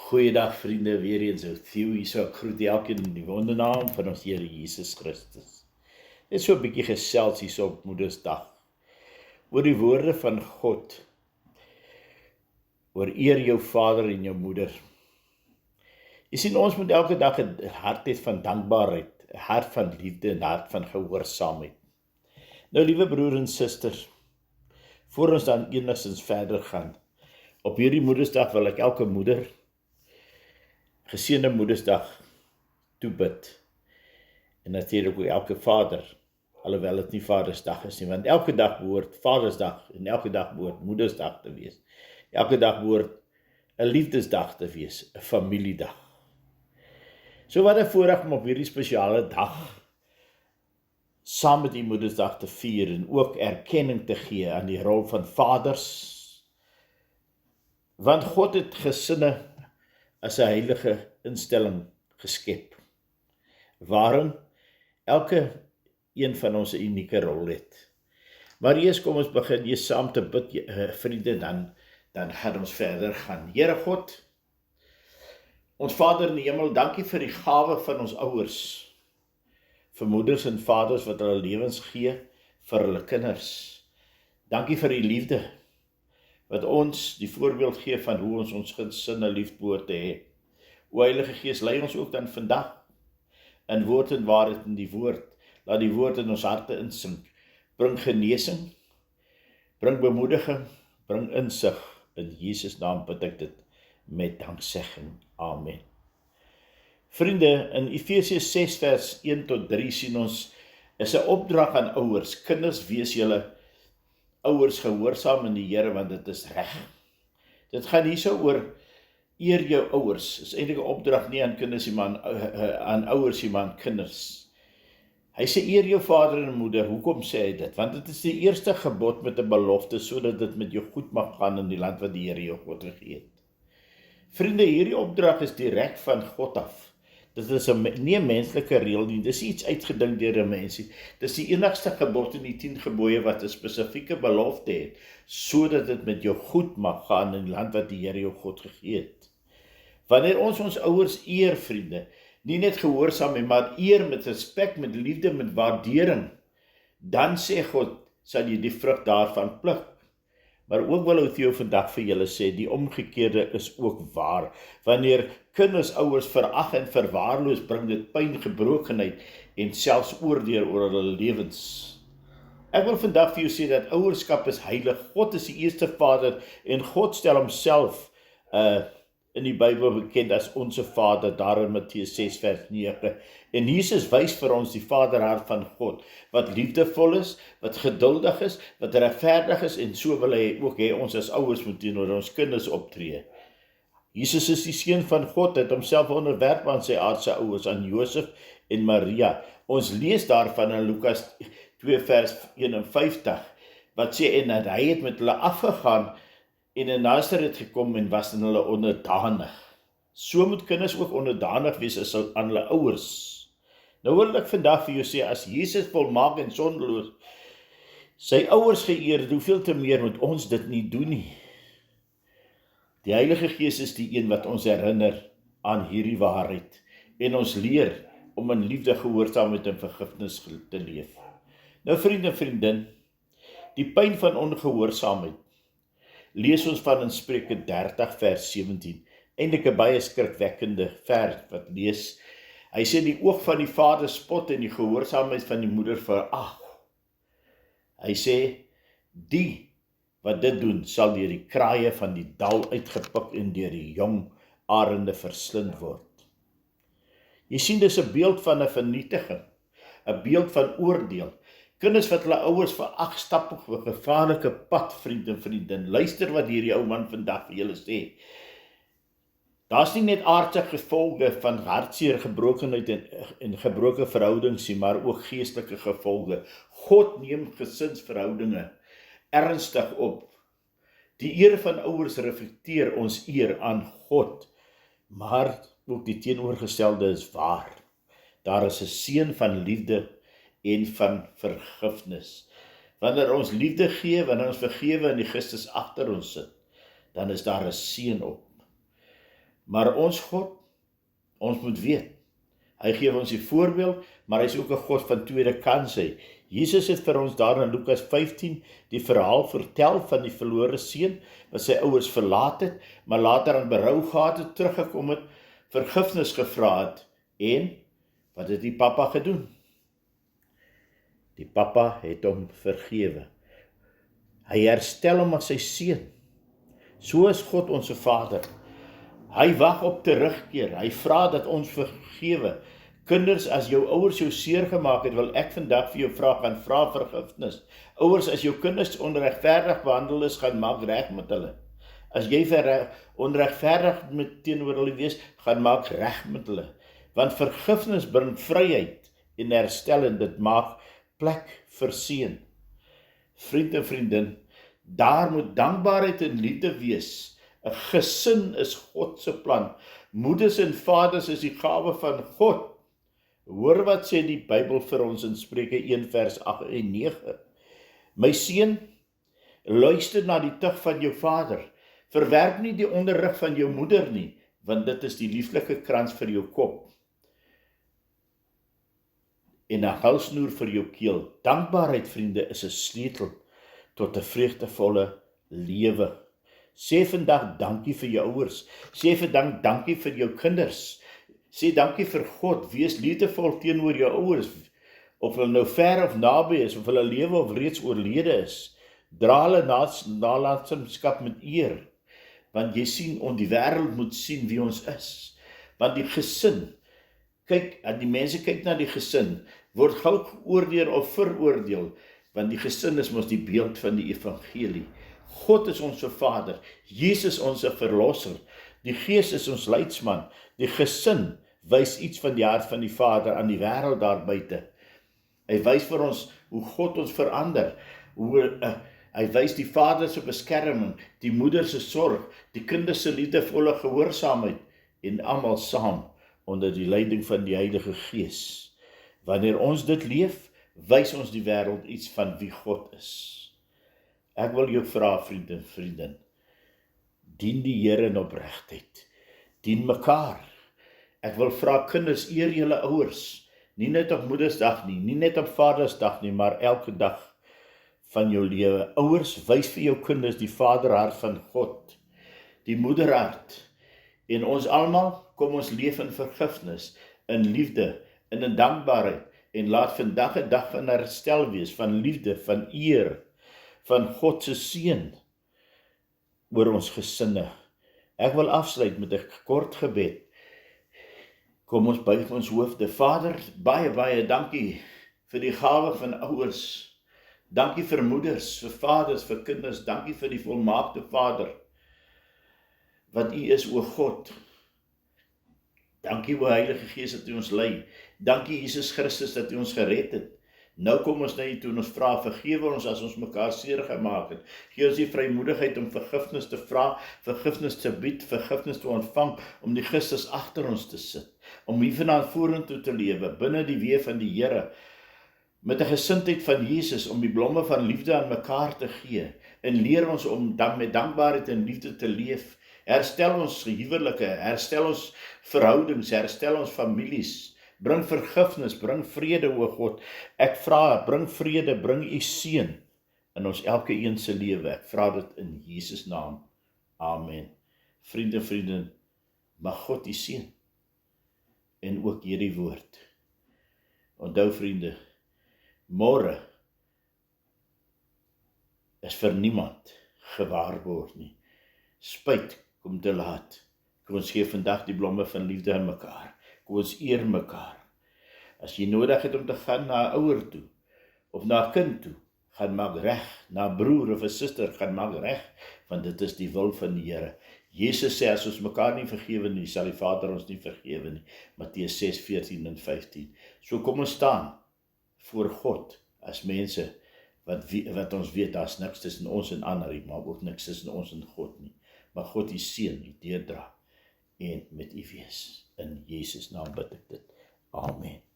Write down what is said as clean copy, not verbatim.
Goeiedag vriende, weer eens ou Theo hier, so ek groet elkeen in die wondernaam van ons Here Jesus Christus. Net so 'n bietjie gesels hier so op Moedersdag, oor die woorde van God, oor eer jou vader en jou moeder. Jy sien, ons moet elke dag 'n hart hê van dankbaarheid, 'n hart van liefde en 'n hart van gehoorsaamheid. Nou liewe broer en suster, voor ons dan enigstens verder gaan, op hierdie Moedersdag wil ek elke moeder geseënde Moedersdag toebid. En natuurlik ook elke vader, alhoewel dit nie Vadersdag is nie, want elke dag behoort Vadersdag en elke dag behoort Moedersdag te wees. Elke dag behoort 'n liefdesdag te wees, 'n familiedag. So wat 'n voorreg om op hierdie spesiale dag saam met die Moedersdag te vier en ook erkenning te gee aan die rol van vaders. Want God het gesinne as 'n heilige instelling geskep, waarin elke een van ons 'n unieke rol het. Maar eers kom ons begin hier saam te bid, vriende, dan gaan ons verder gaan. Here God, ons Vader in die hemel, dankie vir die gawe van ons ouers, vir moeders en vaders wat hulle lewens gee vir hulle kinders. Dankie vir die liefde, wat ons die voorbeeld gee van hoe ons gesinne lief behoort te hê. O Heilige Gees, lei ons ook dan vandag in woord en waarheid in die woord. Laat die woord in ons harte insink. Bring genesing, bring bemoediging, bring insig. In Jesus naam bid ek dit met danksegging. Amen. Vriende, in Efesiërs 6 vers 1 tot 3 sien ons, is 'n opdrag aan ouers. Kinders, wees julle ouers gehoorsaam in die Here, want dit is reg. Dit gaan hierso oor eer jou ouers. Is eintlik 'n opdrag nie aan kinders nie, maar aan ouers nie, maar aan kinders. Hy sê eer jou vader en moeder. Hoekom sê hy dit? Want dit is die eerste gebod met 'n belofte, sodat dit met jou goed mag gaan in die land wat die Here jou God gegee het. Vriende, hierdie opdrag is direk van God af. Dit is nie 'n menslike reël nie, dis iets uitgedink deur 'n mens. Dis die enigste gebod in die 10 gebooie wat 'n spesifieke belofte het, sodat dit met jou goed mag gaan in die land wat die Here jou God gegee het. Wanneer ons ouers eer, vriende, nie net gehoorsaam nie, maar eer met respek, met liefde, met waardering, dan sê God, sal jy die vrug daarvan pluk. Maar ook wil ek jou vandag vir julle sê, die omgekeerde is ook waar. Wanneer kinders ouers verag en verwaarloos, bring dit pyn, gebrokenheid en selfs oordeel oor hulle lewens. Ek wil vandag vir jou sê dat ouerskap is heilig. God is die eerste Vader en God stel homself in die Bybel bekend as onsse Vader, daar in Matteus 6 vers 9. En Jesus wys vir ons die Vaderhart van God, wat liefdevol is, wat geduldig is, wat regverdig is, en so wil hy ook hê ons as ouers moet teenoor ons kinders optree. Jesus is die seun van God, het homself onderwerp aan sy aardse ouers, aan Josef en Maria. Ons lees daarvan in Lukas 2 vers 51, wat sê, en dat hy het met hulle afgegaan, en in Nazareth gekom en was in hulle onderdanig. So moet kinders ook onderdanig wees as aan hulle ouers. Nou wil ek vandag vir jou sê, as Jesus volmaak en sondeloos sy ouers geëer het, hoeveel te meer moet ons dit nie doen nie. Die Heilige Gees is die een wat ons herinner aan hierdie waarheid en ons leer om in liefde, gehoorsaamheid en vergifnis te leef. Nou vriende en vriendin, die pyn van ongehoorsaamheid lees ons van in Spreuke 30 vers 17, eintlik 'n baie skrikwekkende vers wat lees. Hy sê die oog van die vader spot en die gehoorsaamheid van die moeder verag. Hy sê die wat dit doen sal deur die kraaie van die dal uitgepik en deur die jong arende verslind word. Jy sien, dis 'n beeld van 'n vernietiging, 'n beeld van oordeel. Kinders wat hulle ouers verag, stap op 'n gevaarlike pad, vriend en vriendin. Luister wat hierdie ou man vandag vir julle sê. Daar's nie net aardse gevolge van hartseer, gebrokenheid en gebroke verhoudings nie, maar ook geestelike gevolge. God neem gesinsverhoudinge ernstig op. Die eer van ouers reflekteer ons eer aan God, maar ook die teenoorgestelde is waar. Daar is 'n seën van liefde en van vergifnis. Wanneer ons liefde gee, wanneer ons vergewe en die Christus agter ons sit, dan is daar 'n seën op. Maar ons God, ons moet weet, hy gee ons die voorbeeld, maar hy is ook 'n God van tweede kanse. Jesus het vir ons daar in Lukas 15 die verhaal vertel van die verlore seun, wat sy ouers verlaat het, maar later aan berou gehad het, teruggekom het, vergifnis gevra het, en wat het die pappa gedoen? Die pappa het hom vergewe. Hy herstel hom as sy seun. So is God ons Vader. Hy wag op terugkeer. Hy vra dat ons vergewe. Kinders, as jou ouers jou seer gemaak het, wil ek vandag vir jou gaan vra vergifnis. Ouers, as jou kinders onregverdig behandel is, gaan maak reg met hulle. As jy onregverdig teenoor hulle wees, gaan maak reg met hulle. Want vergifnis bring vryheid en herstel, en dit maak plek vir seën. Vriend en vriendin, daar moet dankbaarheid en liefde wees. 'n Gesin is God se plan. Moeders en vaders is die gawe van God. Hoor wat sê die Bybel vir ons in Spreuke 1 vers 8 en 9. My seun, luister na die tug van jou vader. Verwerp nie die onderrig van jou moeder nie, want dit is die lieflike krans vir jou kop en 'n halsnoer vir jou keel. Dankbaarheid, vriende, is 'n sleutel tot 'n vreugdevolle lewe. Sê vandag dankie vir jou ouers. Sê vandag dankie vir jou kinders. Sê dankie vir God. Wees liefdevol teenoor jou ouers, of hulle nou ver of naby is, of hulle lewe of reeds oorlede is. Dra hulle nalatenskap met eer, want jy sien, die wêreld moet sien wie ons is. Want die gesin, kyk, en die mense kyk na die gesin, word gou geoordeel of veroordeel, want die gesin is mos die beeld van die evangelie. God is ons Vader, Jesus ons verlosser, die Gees is ons leidsman, die gesin wys iets van die hart van die Vader aan die wêreld daar buite. Hy wys vir ons hoe God ons verander, hy wys die Vader se beskerming, die moeder se sorg, die kinders se liefdevolle gehoorsaamheid, en almal saam onder die leiding van die Heilige Gees. Wanneer ons dit leef, wys ons die wêreld iets van wie God is. Ek wil jou vra, vriend en vriendin, dien die Here in opregtheid, dien mekaar. Ek wil vra, kinders, eer julle ouers, nie net op Moedersdag nie, nie net op Vadersdag nie, maar elke dag van jou lewe. Ouers, wys vir jou kinders die vaderhart van God, die moederhart, en ons almal, kom ons leef in vergifnis, in liefde, en in dankbaarheid, en laat vandag 'n dag van herstel wees, van liefde, van eer, van God se seën oor ons gesinne. Ek wil afsluit met 'n kort gebed. Kom ons buig ons hoofde. Vader, baie dankie vir die gawe van ouers. Dankie vir moeders, vir vaders, vir kinders. Dankie vir die volmaakte Vader, wat U is, o God. Dankie, o Heilige Gees, dat U ons lei. Dankie, Jesus Christus, dat U ons gered het. Nou kom ons na U toe en ons vra, vergewe ons as ons mekaar seer gemaak het. Gee ons die vrymoedigheid om vergifnis te vra, vergifnis te bied, vergifnis te ontvang, om die Christus agter ons te sit, om hiervandaan vorentoe te lewe, binne die weë van die Here, met 'n gesindheid van Jesus, om die blomme van liefde aan mekaar te gee, en leer ons om dan met dankbaarheid en liefde te leef. Herstel ons huwelike, herstel ons verhoudings, herstel ons families, bring vergifnis, bring vrede, o God. Ek vra, bring vrede, bring U seën in ons elke een se lewe. Ek vra dit in Jesus naam. Amen. Vriende, vriendin, mag God U seën en ook hierdie woord. Onthou, vriende, môre is vir niemand gewaarborg nie. Spyt kom te laat. Kom ons gee vandag die blomme van liefde aan mekaar. Kom ons eer mekaar. As jy nodig het om te gaan na 'n ouer toe, of na 'n kind toe, gaan maak reg. Na 'n broer of 'n suster, gaan maak reg, want dit is die wil van die Here. Jesus sê, as ons mekaar nie vergewe nie, sal die Vader ons nie vergewe nie. Matteus 6:14 en 15. So kom ons staan voor God as mense wat ons weet, daar's niks tussen ons en ander nie, maar ook niks tussen ons en God nie. Maar God U seën, U deurdra en met U wees. In Jesus naam bid ek dit. Amen.